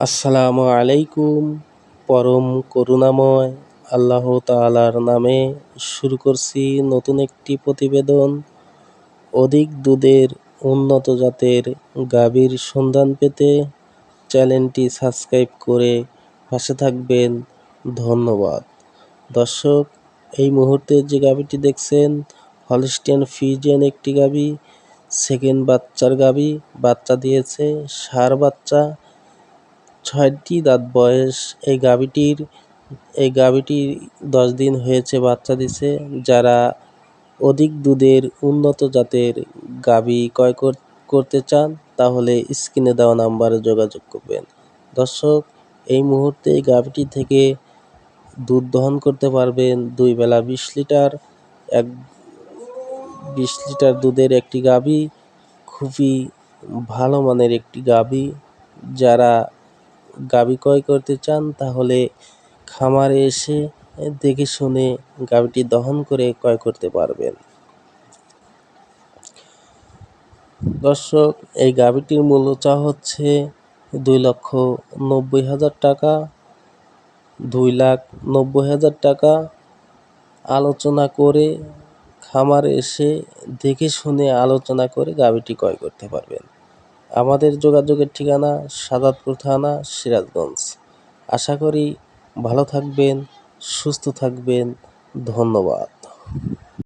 আসসালামু আলাইকুম। পরম করুণাময় আল্লাহ তাআলার নামে শুরু করছি নতুন একটি প্রতিবেদন। অধিক দুধের উন্নত জাতের গাভীর সন্ধান পেতে চ্যানেলটি সাবস্ক্রাইব করে পাশে থাকবেন। ধন্যবাদ। দর্শক, এই মুহূর্তে যে গাভীটি দেখছেন হলস্টিয়ান ফ্রিজিয়ান একটি গাভী, সেকেন্ড বাচ্চার গাভী। বাচ্চা দিয়েছে, ষাঁড় বাচ্চা, 6টি দাঁত বয়স এই গাভীটির 10 দিন হয়েছে বাচ্চা দিছে। যারা অধিক দুধের উন্নত জাতের গাভী ক্রয় করতে চান তাহলে স্ক্রিনে দেওয়া নাম্বারে যোগাযোগ করবেন। দর্শক, এই মুহূর্তে এই গাভীটি থেকে দুধ দহন করতে পারবেন 2 বেলা 20 লিটার। 20 লিটার দুধের একটি গাভী, খুবই ভালো মানের একটি গাভী। যারা গাভী ক্রয় করতে চান তাহলে খামারে এসে দেখে শুনে গাভীটি দহন করে ক্রয় করতে পারবেন। দর্শক, এই গাভীটির মূল্য চাওয়া হচ্ছে 2,90,000 টাকা। 2,90,000 টাকা আলোচনা করে খামারে এসে দেখে শুনে আলোচনা করে গাভীটি ক্রয় করতে পারবেন। আমাদের যোগাযোগের ঠিকানা সাদাতপুর থানা, সিরাজগঞ্জ। আশা করি ভালো থাকবেন, সুস্থ থাকবেন। ধন্যবাদ।